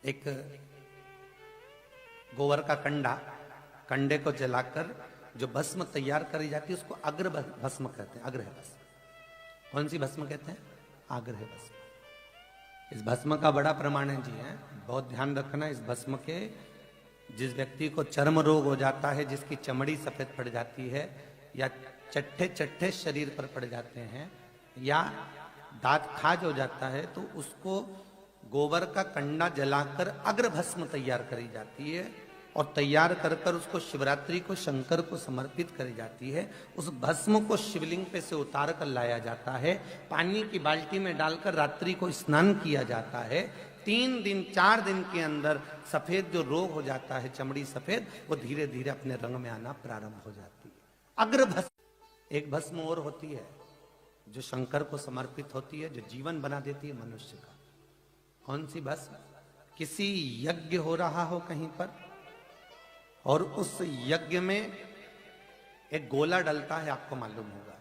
एक गोबर का कंडे को जलाकर जो भस्म तैयार करी जाती है उसको अग्र भस्म कहते हैं। अग्रह भस्म। कौन सी भस्म कहते हैं? आग्रह भस्म। इस भस्म का बड़ा प्रमाण है जी है, बहुत ध्यान रखना। इस भस्म के जिस व्यक्ति को चर्म रोग हो जाता है, जिसकी चमड़ी सफेद पड़ जाती है, या चट्टे चट्टे शरीर पर पड़ जाते हैं, या दांत खाज हो जाता है, तो उसको गोबर का कंडा जलाकर अग्र भस्म तैयार करी जाती है और तैयार कर कर उसको शिवरात्रि को शंकर को समर्पित करी जाती है। उस भस्म को शिवलिंग पे से उतार कर लाया जाता है, पानी की बाल्टी में डालकर रात्रि को स्नान किया जाता है। 3 दिन 4 दिन के अंदर सफेद जो रोग हो जाता है, चमड़ी सफेद, वो धीरे धीरे अपने रंग में आना प्रारंभ हो जाती है। अग्र भस्म। एक भस्म और होती है जो शंकर को समर्पित होती है, जो जीवन बना देती है मनुष्य का। कौन सी भस्म? किसी यज्ञ हो रहा हो कहीं पर और उस यज्ञ में एक गोला डलता है, आपको मालूम होगा,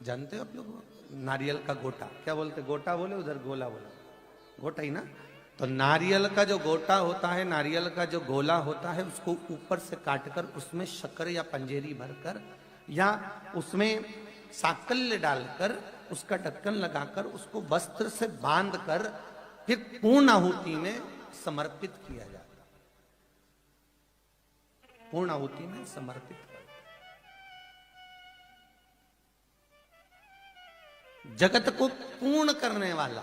जानते हो आप लोग? नारियल का गोटा, क्या बोलते? गोटा बोले, उधर गोला बोला, गोटा ही ना। तो नारियल का जो गोटा होता है, नारियल का जो गोला होता है, उसको ऊपर से काटकर उसमें शक्कर या पंजेरी भरकर या उसमें साकल्य डालकर उसका ढक्कन लगाकर उसको वस्त्र से बांधकर फिर पूर्ण आहुति में समर्पित किया जाता। पूर्ण आहुति में समर्पित कर। जगत को पूर्ण करने वाला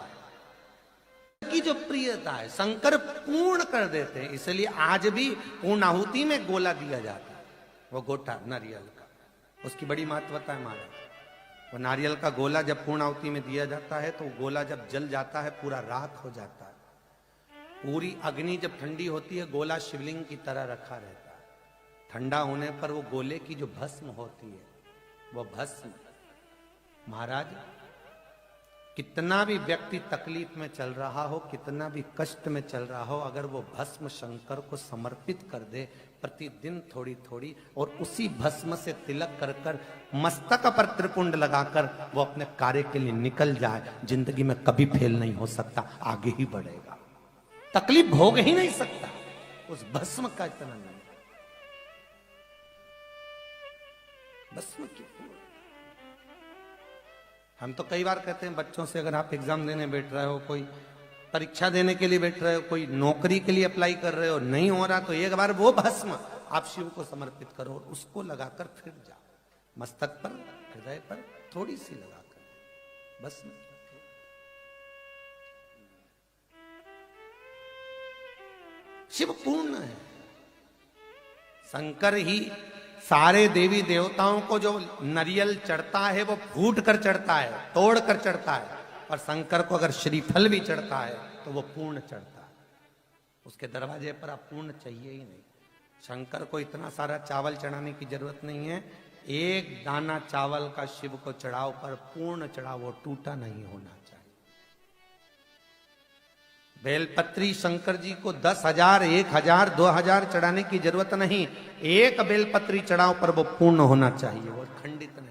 की जो प्रियता है, शंकर पूर्ण कर देते हैं, इसलिए आज भी पूर्ण आहुति में गोला दिया जाता है। वो गोटा नारियल का, उसकी बड़ी महत्वता है महाराज। वो नारियल का गोला जब पूर्ण आहुति में दिया जाता है तो गोला जब जल जाता है पूरा राख हो जाता है। पूरी अग्नि जब ठंडी होती है, गोला शिवलिंग की तरह रखा रहता है। ठंडा होने पर वो गोले की जो भस्म होती है, वो भस्म महाराज, कितना भी व्यक्ति तकलीफ में चल रहा हो, कितना भी कष्ट में चल रहा हो, अगर वो भस्म शंकर को समर्पित कर दे प्रतिदिन थोड़ी थोड़ी, और उसी भस्म से तिलक कर कर मस्तक पर त्रिपुंड लगाकर वो अपने कार्य के लिए निकल जाए, जिंदगी में कभी फेल नहीं हो सकता, आगे ही बढ़ेगा, तकलीफ भोग ही नहीं सकता। उस भस्म का इतना नहीं। भस्म की हम तो कई बार कहते हैं बच्चों से, अगर आप एग्जाम देने बैठ रहे हो, कोई परीक्षा देने के लिए बैठ रहे हो, कोई नौकरी के लिए अप्लाई कर रहे हो, नहीं हो रहा, तो एक बार वो भस्म आप शिव को समर्पित करो और उसको लगाकर फिर जाओ मस्तक पर, हृदय पर थोड़ी सी लगाकर भस्म। शिव पूर्ण है। शंकर ही सारे देवी देवताओं को जो नरियल चढ़ता है वो फूट कर चढ़ता है, तोड़ कर चढ़ता है, और शंकर को अगर श्रीफल भी चढ़ता है तो वो पूर्ण चढ़ता है। उसके दरवाजे पर आप पूर्ण चाहिए ही नहीं। शंकर को इतना सारा चावल चढ़ाने की जरूरत नहीं है। एक दाना चावल का शिव को चढ़ाओ, पर पूर्ण चढ़ाओ, वो टूटा नहीं होना चाहिए। बेलपत्री शंकर जी को 10,000, 1,000, 2,000 चढ़ाने की जरूरत नहीं। एक बेलपत्री चढ़ाओ पर वो पूर्ण होना चाहिए, वो खंडित नहीं।